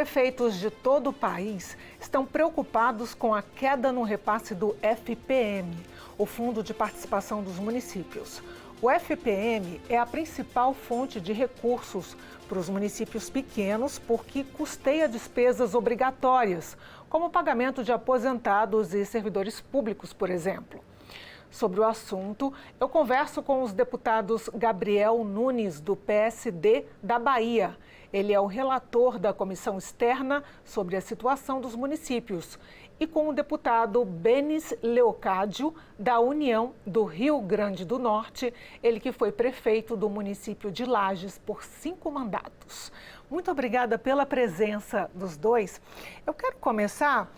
Prefeitos de todo o país estão preocupados com a queda no repasse do FPM, o Fundo de Participação dos Municípios. O FPM é a principal fonte de recursos para os municípios pequenos porque custeia despesas obrigatórias, como o pagamento de aposentados e servidores públicos, por exemplo. Sobre o assunto, eu converso com os deputados Gabriel Nunes, do PSD da Bahia. Ele é o relator da comissão externa sobre a situação dos municípios. E com o deputado Benis Leocádio, da União do Rio Grande do Norte, ele que foi prefeito do município de Lages por 5 mandatos. Muito obrigada pela presença dos dois. Eu quero começar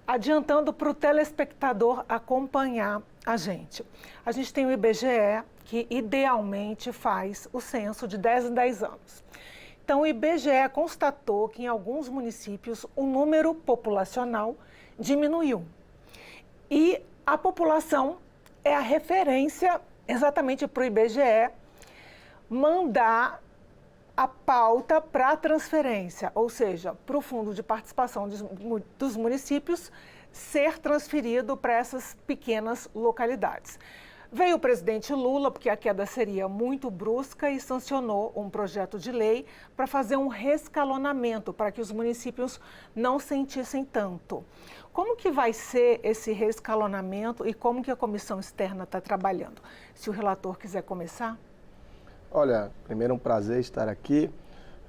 adiantando para o telespectador acompanhar a gente. A gente tem o IBGE, que idealmente faz o censo de 10 em 10 anos. Então, o IBGE constatou que em alguns municípios o número populacional diminuiu. E a população é a referência exatamente para o IBGE mandar a pauta para a transferência, ou seja, para o Fundo de Participação dos Municípios ser transferido para essas pequenas localidades. Veio o presidente Lula, porque a queda seria muito brusca, e sancionou um projeto de lei para fazer um rescalonamento, para que os municípios não sentissem tanto. Como que vai ser esse rescalonamento e como que a comissão externa está trabalhando? Se o relator quiser começar. Olha, primeiro é um prazer estar aqui,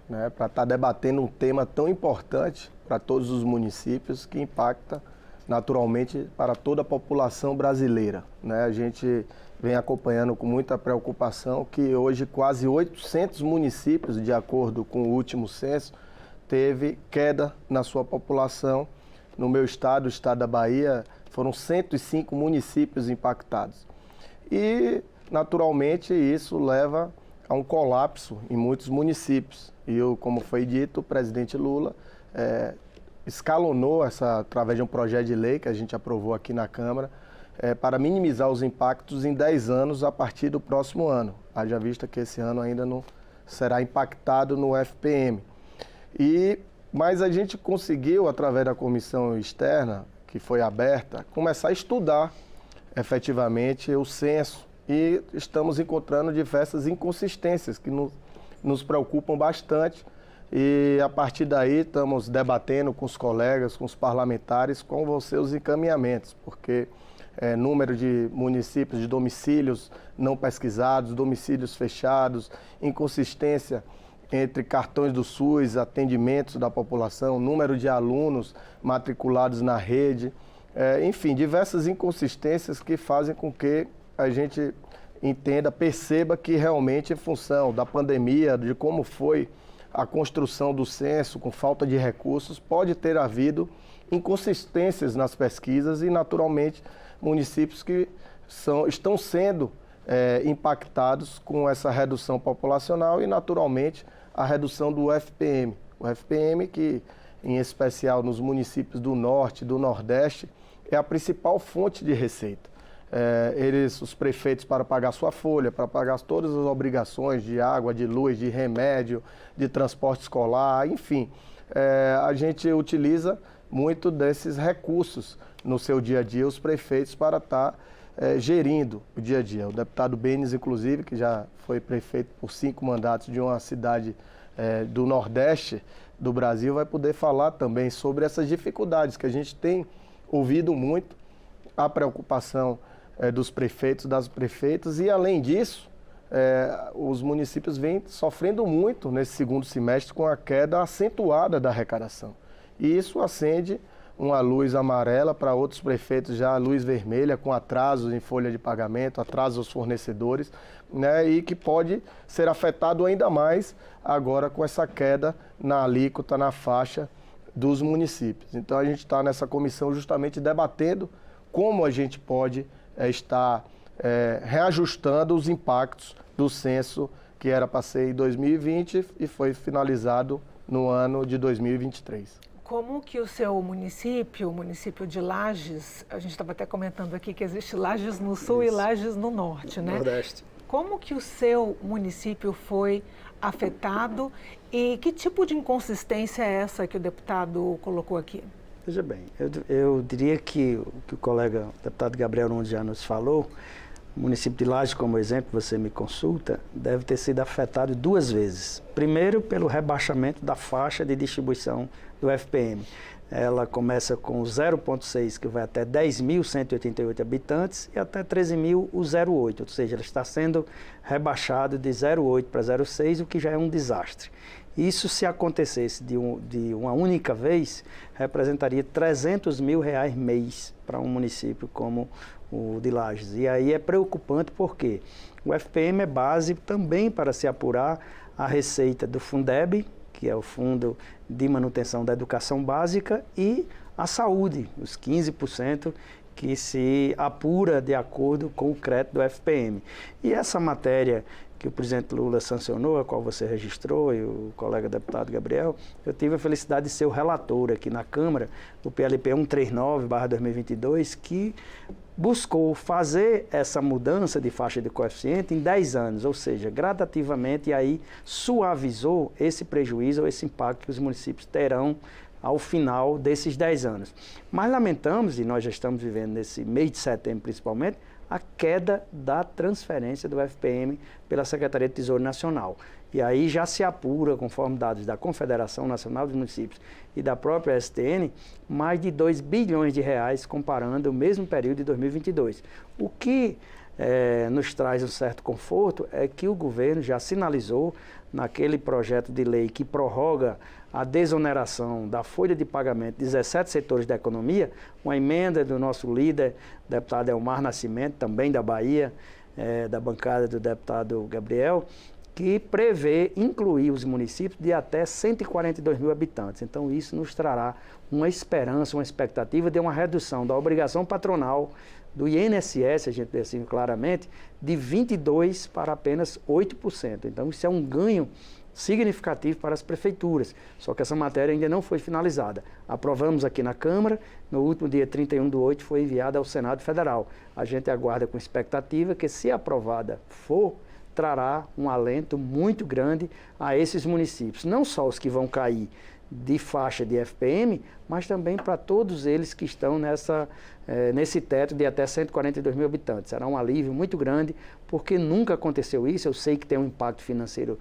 né, para estar debatendo um tema tão importante para todos os municípios que impacta naturalmente para toda a população brasileira, né? A gente vem acompanhando com muita preocupação que hoje quase 800 municípios, de acordo com o último censo, teve queda na sua população. No meu estado, o estado da Bahia, foram 105 municípios impactados. E, naturalmente, isso leva a um colapso em muitos municípios. E, como foi dito, o presidente Lula escalonou através de um projeto de lei que a gente aprovou aqui na Câmara, para minimizar os impactos em 10 anos a partir do próximo ano. Haja vista que esse ano ainda não será impactado no FPM. Mas a gente conseguiu, através da comissão externa, que foi aberta, começar a estudar efetivamente o censo e estamos encontrando diversas inconsistências que nos preocupam bastante. E a partir daí estamos debatendo com os colegas, com os parlamentares, quais vão ser os encaminhamentos, porque número de municípios, de domicílios não pesquisados, domicílios fechados, inconsistência entre cartões do SUS, atendimentos da população, número de alunos matriculados na rede, enfim, diversas inconsistências que fazem com que a gente entenda, perceba que realmente em função da pandemia, de como foi a construção do censo, com falta de recursos, pode ter havido inconsistências nas pesquisas e, naturalmente, municípios que estão sendo impactados com essa redução populacional e, naturalmente, a redução do FPM. O FPM, que, em especial nos municípios do Norte e do Nordeste, é a principal fonte de receita. Os prefeitos, para pagar sua folha, para pagar todas as obrigações de água, de luz, de remédio, de transporte escolar, enfim, a gente utiliza muito desses recursos no seu dia a dia, os prefeitos, para estar gerindo o dia a dia. O deputado Benis, inclusive, que já foi prefeito por 5 mandatos de uma cidade do Nordeste do Brasil, vai poder falar também sobre essas dificuldades que a gente tem ouvido muito, a preocupação dos prefeitos, das prefeitas, e além disso, os municípios vêm sofrendo muito nesse segundo semestre com a queda acentuada da arrecadação. E isso acende uma luz amarela para outros prefeitos, já a luz vermelha, com atrasos em folha de pagamento, atrasos aos fornecedores, né, e que pode ser afetado ainda mais agora com essa queda na alíquota, na faixa dos municípios. Então a gente está nessa comissão justamente debatendo como a gente pode estar reajustando os impactos do censo que era para ser em 2020 e foi finalizado no ano de 2023. Como que o seu município, o município de Lages, a gente estava até comentando aqui que existe Lages no Sul e Lages no Norte, né? Nordeste. como que o seu município foi afetado e que tipo de inconsistência é essa que o deputado colocou aqui? Veja bem, eu diria que o que o colega o deputado Gabriel Nunes já nos falou, o município de Lages, como exemplo, você me consulta, deve ter sido afetado 2 vezes. Primeiro, pelo rebaixamento da faixa de distribuição do FPM. Ela começa com o 0,6, que vai até 10.188 habitantes, e até 13.008, ou seja, ela está sendo rebaixada de 0,8 para 0,6, o que já é um desastre. Isso, se acontecesse de uma única vez, representaria R$300 mil mês para um município como o de Lages. E aí é preocupante porque o FPM é base também para se apurar a receita do Fundeb, que é o Fundo de Manutenção da Educação Básica, e a saúde, os 15% que se apura de acordo com o crédito do FPM. E essa matéria que o presidente Lula sancionou, a qual você registrou, e o colega deputado Gabriel, eu tive a felicidade de ser o relator aqui na Câmara, o PLP 139/2022, que buscou fazer essa mudança de faixa de coeficiente em 10 anos, ou seja, gradativamente, e aí suavizou esse prejuízo ou esse impacto que os municípios terão ao final desses 10 anos. Mas lamentamos, e nós já estamos vivendo nesse mês de setembro principalmente, a queda da transferência do FPM pela Secretaria de Tesouro Nacional. E aí já se apura, conforme dados da Confederação Nacional dos Municípios e da própria STN, mais de R$2 bilhões comparando o mesmo período de 2022. O que nos traz um certo conforto é que o governo já sinalizou naquele projeto de lei que prorroga a desoneração da folha de pagamento de 17 setores da economia, uma emenda do nosso líder, deputado Elmar Nascimento, também da Bahia, da bancada do deputado Gabriel, que prevê incluir os municípios de até 142 mil habitantes. Então, isso nos trará uma esperança, uma expectativa de uma redução da obrigação patronal do INSS, a gente vê assim claramente, de 22% para apenas 8%. Então, isso é um ganho significativo para as prefeituras, só que essa matéria ainda não foi finalizada. Aprovamos aqui na Câmara, no último dia 31/8 foi enviada ao Senado Federal. A gente aguarda com expectativa que, se aprovada for, trará um alento muito grande a esses municípios, não só os que vão cair de faixa de FPM, mas também para todos eles que estão nesse teto de até 142 mil habitantes. Será um alívio muito grande, porque nunca aconteceu isso. Eu sei que tem um impacto financeiro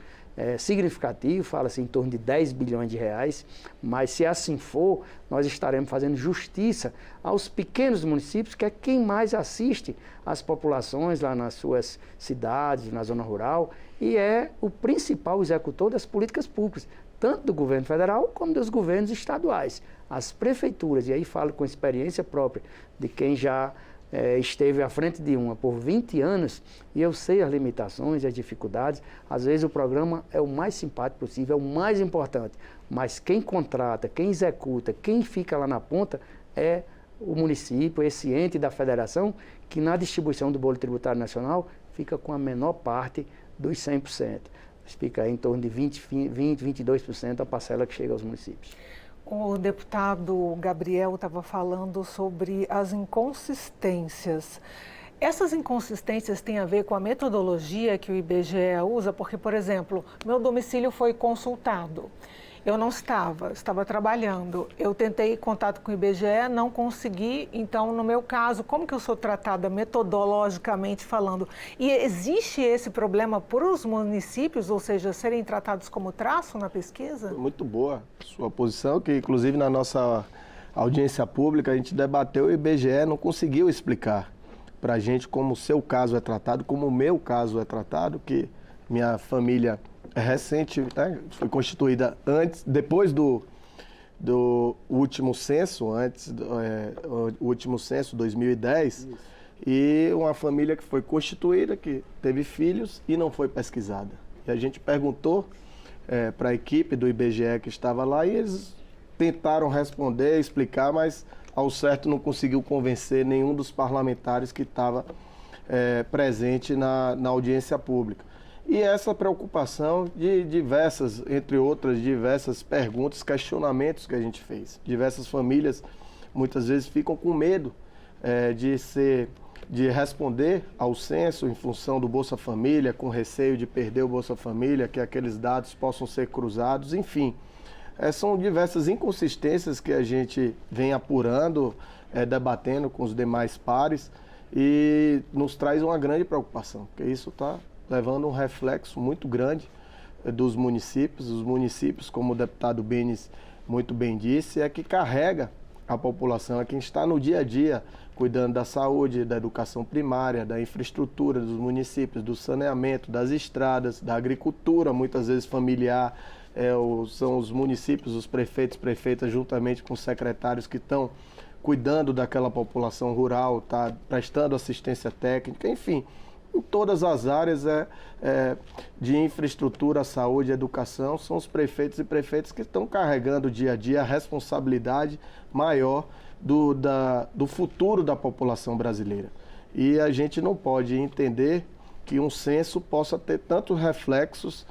significativo, fala-se em torno de R$10 bilhões, mas se assim for, nós estaremos fazendo justiça aos pequenos municípios, que é quem mais assiste as populações lá nas suas cidades, na zona rural, e é o principal executor das políticas públicas, tanto do governo federal como dos governos estaduais. As prefeituras, e aí falo com experiência própria de quem já esteve à frente de uma por 20 anos, e eu sei as limitações e as dificuldades. Às vezes o programa é o mais simpático possível, é o mais importante, mas quem contrata, quem executa, quem fica lá na ponta é o município, esse ente da federação, que na distribuição do bolo tributário nacional fica com a menor parte dos 100%. Fica aí em torno de 22% a parcela que chega aos municípios. O deputado Gabriel estava falando sobre as inconsistências. Essas inconsistências têm a ver com a metodologia que o IBGE usa, porque, por exemplo, meu domicílio foi consultado. Eu não estava trabalhando. Eu tentei contato com o IBGE, não consegui. Então, no meu caso, como que eu sou tratada metodologicamente falando? E existe esse problema para os municípios, ou seja, serem tratados como traço na pesquisa? Muito boa sua posição, que inclusive na nossa audiência pública a gente debateu e o IBGE não conseguiu explicar para a gente como o seu caso é tratado, como o meu caso é tratado, que minha família é recente, né? Foi constituída depois do último censo, o último censo, 2010, isso. E uma família que foi constituída, que teve filhos e não foi pesquisada. E a gente perguntou para a equipe do IBGE que estava lá e eles tentaram responder, explicar, mas ao certo não conseguiu convencer nenhum dos parlamentares que estava presente na audiência pública. E essa preocupação de diversas, entre outras, diversas perguntas, questionamentos que a gente fez. Diversas famílias, muitas vezes, ficam com medo de ser de responder ao censo em função do Bolsa Família, com receio de perder o Bolsa Família, que aqueles dados possam ser cruzados, enfim. São diversas inconsistências que a gente vem apurando, debatendo com os demais pares e nos traz uma grande preocupação, porque isso está levando um reflexo muito grande dos municípios. Os municípios, como o deputado Benes muito bem disse, é que carrega a população, é quem está no dia a dia cuidando da saúde, da educação primária, da infraestrutura dos municípios, do saneamento, das estradas, da agricultura, muitas vezes familiar. São os municípios, os prefeitos, prefeitas, juntamente com os secretários que estão cuidando daquela população rural, tá prestando assistência técnica, enfim, em todas as áreas de infraestrutura, saúde, educação, são os prefeitos e prefeitas que estão carregando dia a dia a responsabilidade maior do futuro da população brasileira. E a gente não pode entender que um censo possa ter tantos reflexos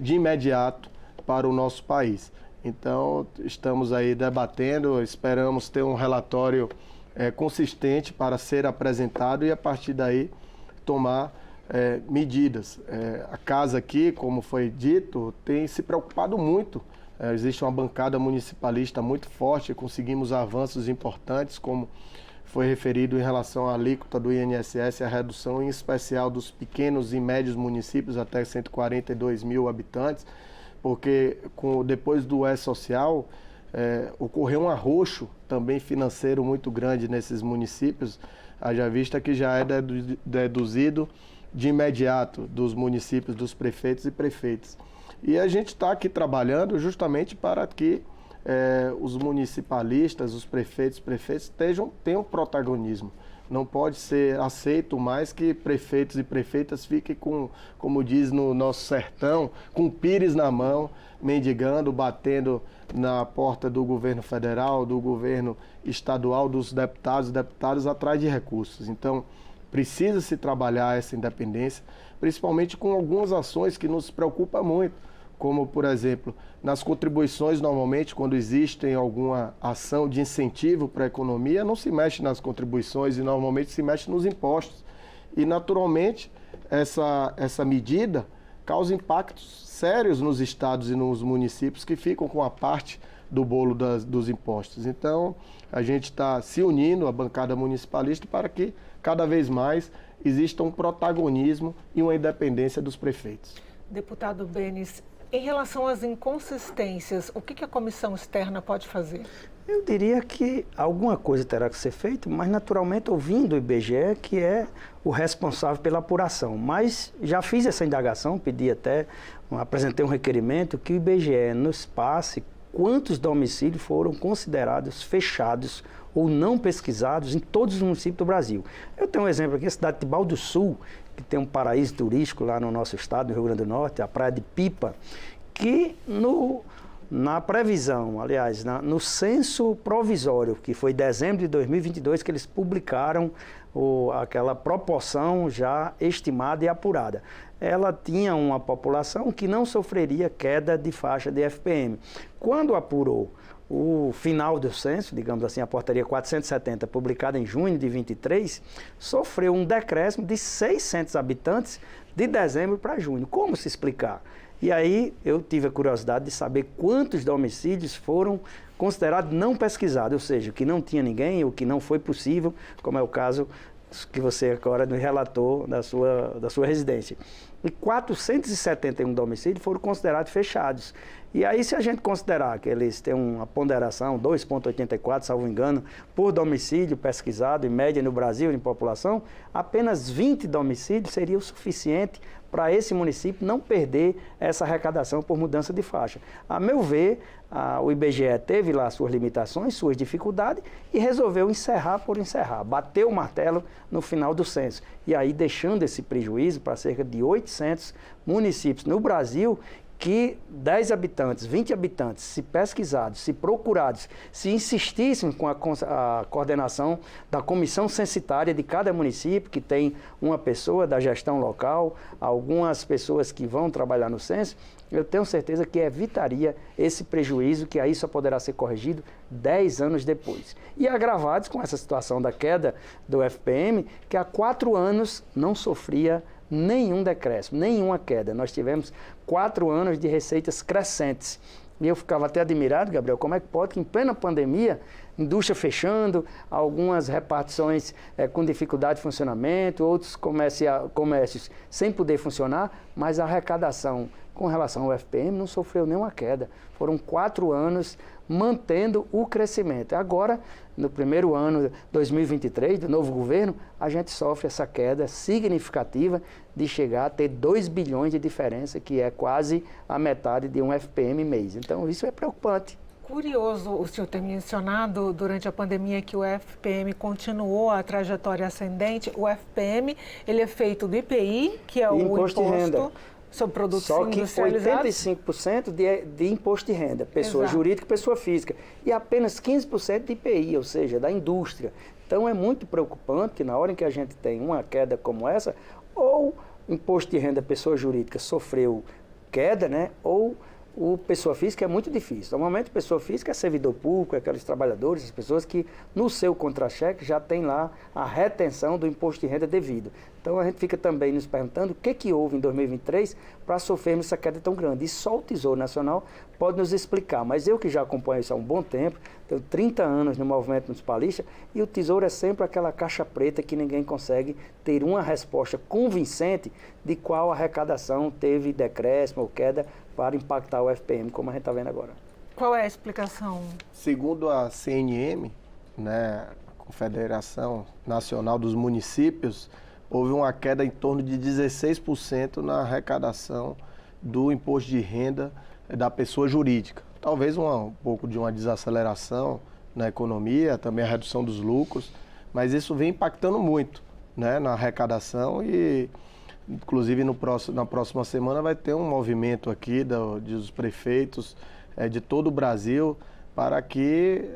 de imediato para o nosso país. Então, estamos aí debatendo, esperamos ter um relatório consistente para ser apresentado e, a partir daí, tomar medidas. A casa aqui, como foi dito, tem se preocupado muito. Existe uma bancada municipalista muito forte, conseguimos avanços importantes, como foi referido em relação à alíquota do INSS, a redução em especial dos pequenos e médios municípios até 142 mil habitantes, porque depois do E-Social, ocorreu um arroxo também financeiro muito grande nesses municípios, haja vista que já é deduzido de imediato dos municípios, dos prefeitos e prefeitas. E a gente está aqui trabalhando justamente para que os municipalistas, os prefeitos, tenham protagonismo. Não pode ser aceito mais que prefeitos e prefeitas fiquem com, como diz no nosso sertão, com pires na mão, mendigando, batendo na porta do governo federal, do governo estadual, dos deputados atrás de recursos. Então, precisa se trabalhar essa independência, principalmente com algumas ações que nos preocupam muito, como, por exemplo, nas contribuições, normalmente, quando existe alguma ação de incentivo para a economia, não se mexe nas contribuições e normalmente se mexe nos impostos. E, naturalmente, essa medida causa impactos sérios nos estados e nos municípios que ficam com a parte do bolo dos impostos. Então, a gente está se unindo, a bancada municipalista, para que cada vez mais exista um protagonismo e uma independência dos prefeitos. Deputado Benes, em relação às inconsistências, o que a comissão externa pode fazer? Eu diria que alguma coisa terá que ser feita, mas naturalmente ouvindo o IBGE, que é o responsável pela apuração. Mas já fiz essa indagação, apresentei um requerimento que o IBGE nos passe quantos domicílios foram considerados fechados ou não pesquisados em todos os municípios do Brasil. Eu tenho um exemplo aqui, a cidade de Tibau do Sul, que tem um paraíso turístico lá no nosso estado, no Rio Grande do Norte, a Praia de Pipa, que na previsão, aliás, no censo provisório, que foi em dezembro de 2022, que eles publicaram aquela proporção já estimada e apurada. Ela tinha uma população que não sofreria queda de faixa de FPM. Quando apurou o final do censo, digamos assim, a portaria 470, publicada em junho de 23, sofreu um decréscimo de 600 habitantes de dezembro para junho. Como se explicar? E aí eu tive a curiosidade de saber quantos domicílios foram considerados não pesquisados, ou seja, que não tinha ninguém ou que não foi possível, como é o caso que você agora nos relatou da sua residência. E 471 domicílios foram considerados fechados. E aí, se a gente considerar que eles têm uma ponderação, 2,84, salvo engano, por domicílio pesquisado, em média no Brasil, em população, apenas 20 domicílios seria o suficiente para esse município não perder essa arrecadação por mudança de faixa. A meu ver, o IBGE teve lá suas limitações, suas dificuldades e resolveu encerrar por encerrar, bateu o martelo no final do censo. E aí deixando esse prejuízo para cerca de 800 municípios no Brasil que 10 habitantes, 20 habitantes, se pesquisados, se procurados, se insistissem com a coordenação da comissão censitária de cada município, que tem uma pessoa da gestão local, algumas pessoas que vão trabalhar no censo, eu tenho certeza que evitaria esse prejuízo, que aí só poderá ser corrigido 10 anos depois. E agravados com essa situação da queda do FPM, que há 4 anos não sofria nenhum decréscimo, nenhuma queda. Nós tivemos 4 anos de receitas crescentes. E eu ficava até admirado, Gabriel, como é que pode que em plena pandemia, indústria fechando, algumas repartições com dificuldade de funcionamento, outros comércios sem poder funcionar, mas a arrecadação com relação ao FPM não sofreu nenhuma queda. Foram 4 anos mantendo o crescimento. Agora, no primeiro ano, 2023, do novo governo, a gente sofre essa queda significativa de chegar a ter 2 bilhões de diferença, que é quase a metade de um FPM mês. Então, isso é preocupante. Curioso o senhor ter mencionado durante a pandemia que o FPM continuou a trajetória ascendente. O FPM, ele é feito do IPI, que é o imposto de renda sobre produtos só que industrializados. 85% de imposto de renda, pessoa Exato. jurídica e pessoa física, e apenas 15% de IPI, ou seja, da indústria. Então é muito preocupante que na hora em que a gente tem uma queda como essa, ou imposto de renda pessoa jurídica sofreu queda, né, ou o pessoa física é muito difícil. Normalmente, pessoa física é servidor público, é aqueles trabalhadores, as pessoas que no seu contra-cheque já tem lá a retenção do imposto de renda devido. Então, a gente fica também nos perguntando o que houve em 2023 para sofrermos essa queda tão grande. E só o Tesouro Nacional pode nos explicar. Mas eu que já acompanho isso há um bom tempo, tenho 30 anos no movimento municipalista, e o Tesouro é sempre aquela caixa preta que ninguém consegue ter uma resposta convincente de qual arrecadação teve decréscimo ou queda para impactar o FPM, como a gente está vendo agora. Qual é a explicação? Segundo a CNM, né, Confederação Nacional dos Municípios, houve uma queda em torno de 16% na arrecadação do imposto de renda da pessoa jurídica. Talvez um pouco de uma desaceleração na economia, também a redução dos lucros, mas isso vem impactando muito, né, na arrecadação e, inclusive, na próxima semana vai ter um movimento aqui dos prefeitos de todo o Brasil para que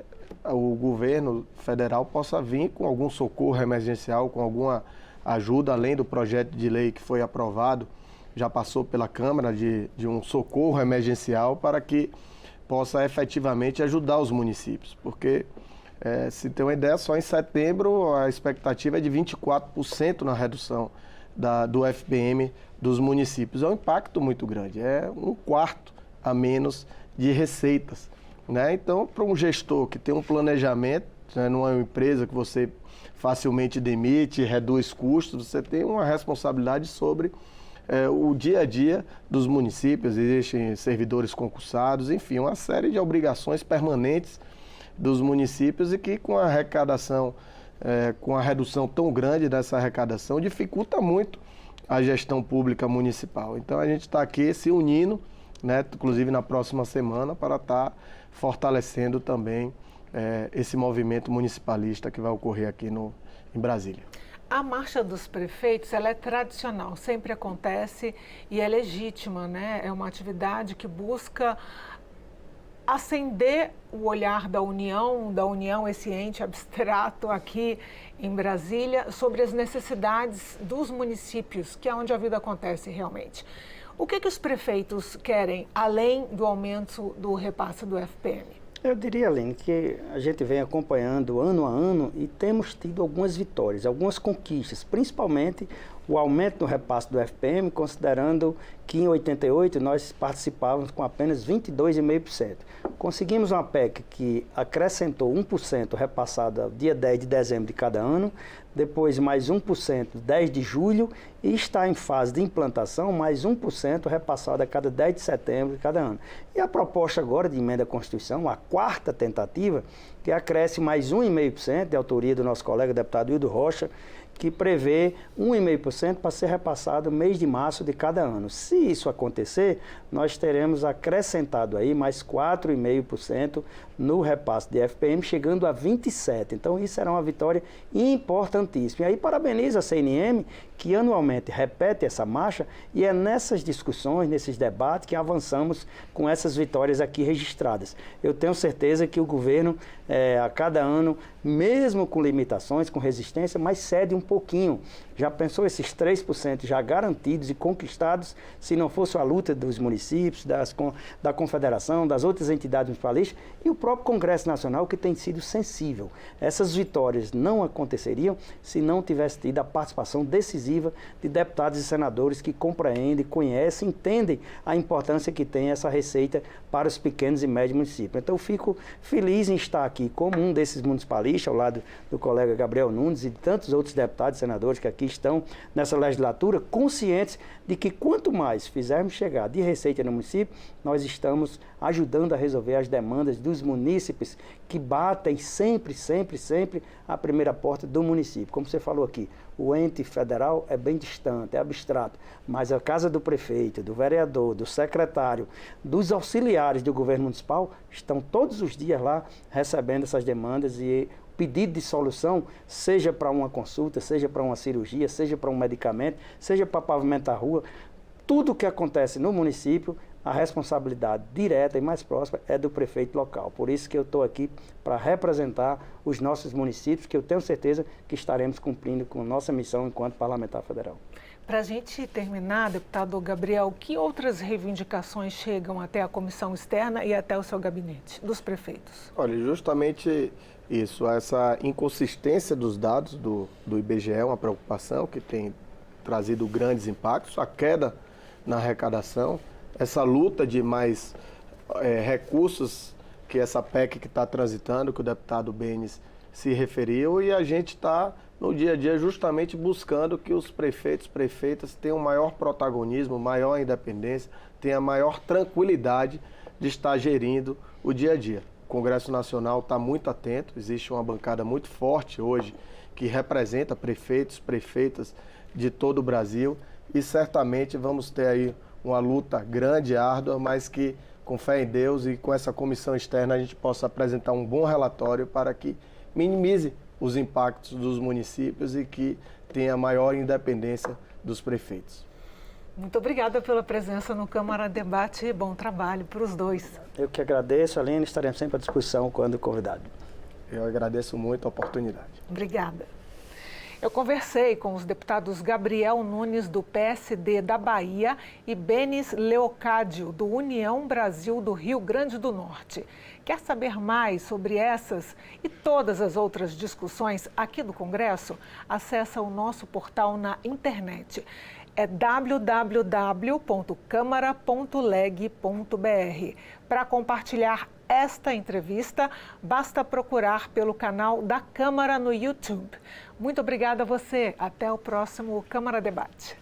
o governo federal possa vir com algum socorro emergencial, com alguma ajuda, além do projeto de lei que foi aprovado, já passou pela Câmara, de um socorro emergencial para que possa efetivamente ajudar os municípios. Porque, se tem uma ideia, só em setembro a expectativa é de 24% na redução do FPM dos municípios. É um impacto muito grande, é 1/4 a menos de receitas, né? Então, para um gestor que tem um planejamento, né, não é uma empresa que você facilmente demite, reduz custos, você tem uma responsabilidade sobre o dia a dia dos municípios, existem servidores concursados, enfim, uma série de obrigações permanentes dos municípios e que com a arrecadação, com a redução tão grande dessa arrecadação, dificulta muito a gestão pública municipal. Então a gente está aqui se unindo, né, inclusive na próxima semana, para estar fortalecendo também esse movimento municipalista que vai ocorrer aqui em Brasília. A Marcha dos Prefeitos, ela é tradicional, sempre acontece e é legítima, né? É uma atividade que busca acender o olhar da União, esse ente abstrato aqui em Brasília, sobre as necessidades dos municípios, que é onde a vida acontece realmente. O que os prefeitos querem, além do aumento do repasse do FPM? Eu diria, Aline, que a gente vem acompanhando ano a ano e temos tido algumas vitórias, algumas conquistas, principalmente o aumento no repasse do FPM, considerando que em 88 nós participávamos com apenas 22,5%. Conseguimos uma PEC que acrescentou 1% repassada dia 10 de dezembro de cada ano, depois mais 1% 10 de julho e está em fase de implantação mais 1% repassado a cada 10 de setembro de cada ano. E a proposta agora de emenda à Constituição, a 4ª tentativa, que acresce mais 1,5% de autoria do nosso colega deputado Hildo Rocha, que prevê 1,5% para ser repassado no mês de março de cada ano. Se isso acontecer, nós teremos acrescentado aí mais 4,5% no repasse de FPM, chegando a 27%. Então, isso será uma vitória importantíssima. E aí, parabenizo a CNM, que anualmente repete essa marcha, e é nessas discussões, nesses debates, que avançamos com essas vitórias aqui registradas. Eu tenho certeza que o governo, a cada ano, mesmo com limitações, com resistência, mas cede um pouquinho. Já pensou esses 3% já garantidos e conquistados, se não fosse a luta dos municípios, da Confederação, das outras entidades municipalistas e o próprio Congresso Nacional, que tem sido sensível. Essas vitórias não aconteceriam se não tivesse tido a participação decisiva de deputados e senadores que compreendem, conhecem, entendem a importância que tem essa receita para os pequenos e médios municípios. Então, eu fico feliz em estar aqui como um desses municipalistas, ao lado do colega Gabriel Nunes e de tantos outros deputados e senadores que aqui estão nessa legislatura, conscientes de que quanto mais fizermos chegar de receita no município, nós estamos ajudando a resolver as demandas dos munícipes que batem sempre a primeira porta do município. Como você falou aqui, o ente federal é bem distante, é abstrato, mas a casa do prefeito, do vereador, do secretário, dos auxiliares do governo municipal estão todos os dias lá recebendo essas demandas e pedido de solução, seja para uma consulta, seja para uma cirurgia, seja para um medicamento, seja para pavimentar a rua, tudo o que acontece no município, a responsabilidade direta e mais próxima é do prefeito local. Por isso que eu estou aqui para representar os nossos municípios, que eu tenho certeza que estaremos cumprindo com nossa missão enquanto parlamentar federal. Para a gente terminar, deputado Gabriel, que outras reivindicações chegam até a comissão externa e até o seu gabinete, dos prefeitos? Olha, justamente isso, essa inconsistência dos dados do IBGE é uma preocupação que tem trazido grandes impactos, a queda na arrecadação, essa luta de mais recursos que essa PEC que está transitando, que o deputado Benes se referiu, e a gente está no dia a dia justamente buscando que os prefeitos, prefeitas tenham maior protagonismo, maior independência, tenham maior tranquilidade de estar gerindo o dia a dia. O Congresso Nacional está muito atento, existe uma bancada muito forte hoje que representa prefeitos, prefeitas de todo o Brasil, e certamente vamos ter aí uma luta grande e árdua, mas que com fé em Deus e com essa comissão externa a gente possa apresentar um bom relatório para que minimize os impactos dos municípios e que tenha maior independência dos prefeitos. Muito obrigada pela presença no Câmara Debate e bom trabalho para os dois. Eu que agradeço, Aline, estaremos sempre à disposição quando convidado. Eu agradeço muito a oportunidade. Obrigada. Eu conversei com os deputados Gabriel Nunes, do PSD da Bahia, e Benes Leocádio, do União Brasil do Rio Grande do Norte. Quer saber mais sobre essas e todas as outras discussões aqui do Congresso? Acesse o nosso portal na internet. É www.câmara.leg.br. Para compartilhar esta entrevista, basta procurar pelo canal da Câmara no YouTube. Muito obrigada a você. Até o próximo Câmara Debate.